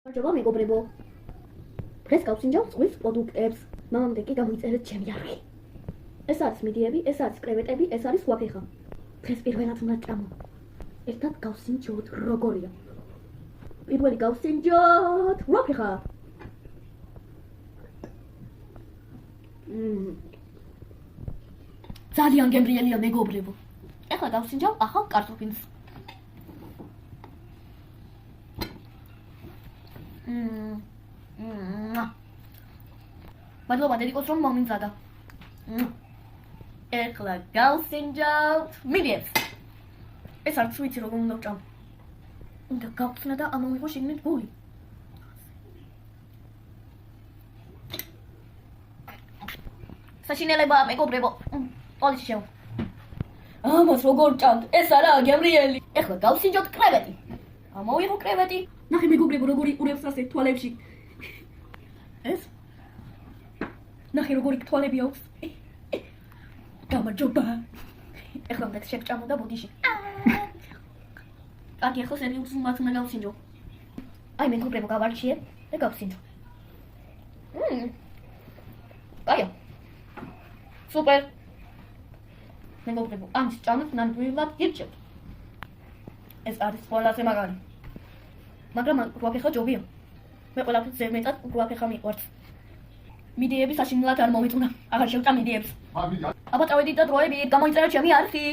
Გამარჯობა მეგობრებო. დღეს გავსინჯავ წყლის პროდუქტებს. მამამდე კი გამოიწერეთ ჩემი არხი. ეს არის მიდიები, ეს არის კრევეტები, ეს არის სვაფეხა. დღეს პირველად უნდა ჭამო. ერთად გავსინჯოთ როგორია. პირველი გავსინჯოთ სვაფეხა. ძალიან გემრიელია მეგობრებო. ეხლა გავსინჯავ ახალ კარტოფილს. მადლობა დედიკოს რომ მომიმზადა. ეხლა გავსინჯავთ მიდიებს. ეს არც ვიცი როგორ უნდა ვჭამ. უნდა გავხსნა და ამოვიღო შიგნით ბული. საშინელებაა მეგობრებო. ყოველთვის შევა. ამას როგორ ვჭამთ? ეს არაა გემრიელი. ეხლა გავსინჯოთ კრევეტი. ამოვიღო კრევეტი. ნახე მეგობრებო როგორ იყურებს ასე თვალებში. ეს ნახე როგორი თვალები აქვს. გამარჯობა. ეხლა უნდა შევჭამო და ბოდიში. კარგი, ახლა სერიოზულად უნდა გავსინჯო. აი მეგობრებო გავარჩიე და გავსინჯო. აია. სუპერ. მეგობრებო, ამის ჭამს ნამდვილად გირჩევთ. ეს არის ყველაზე მაგარი. მაგრამ გვაფეხა ჯობია. მე ყველაფერზე მეტად გვაფეხა მიყვარს. მიდიები საშინელად არ მომიწუნა. აღარ შევჭამ მიდიებს. აბა წავედით და დროებით გამოიწერეთ ჩემი არხი.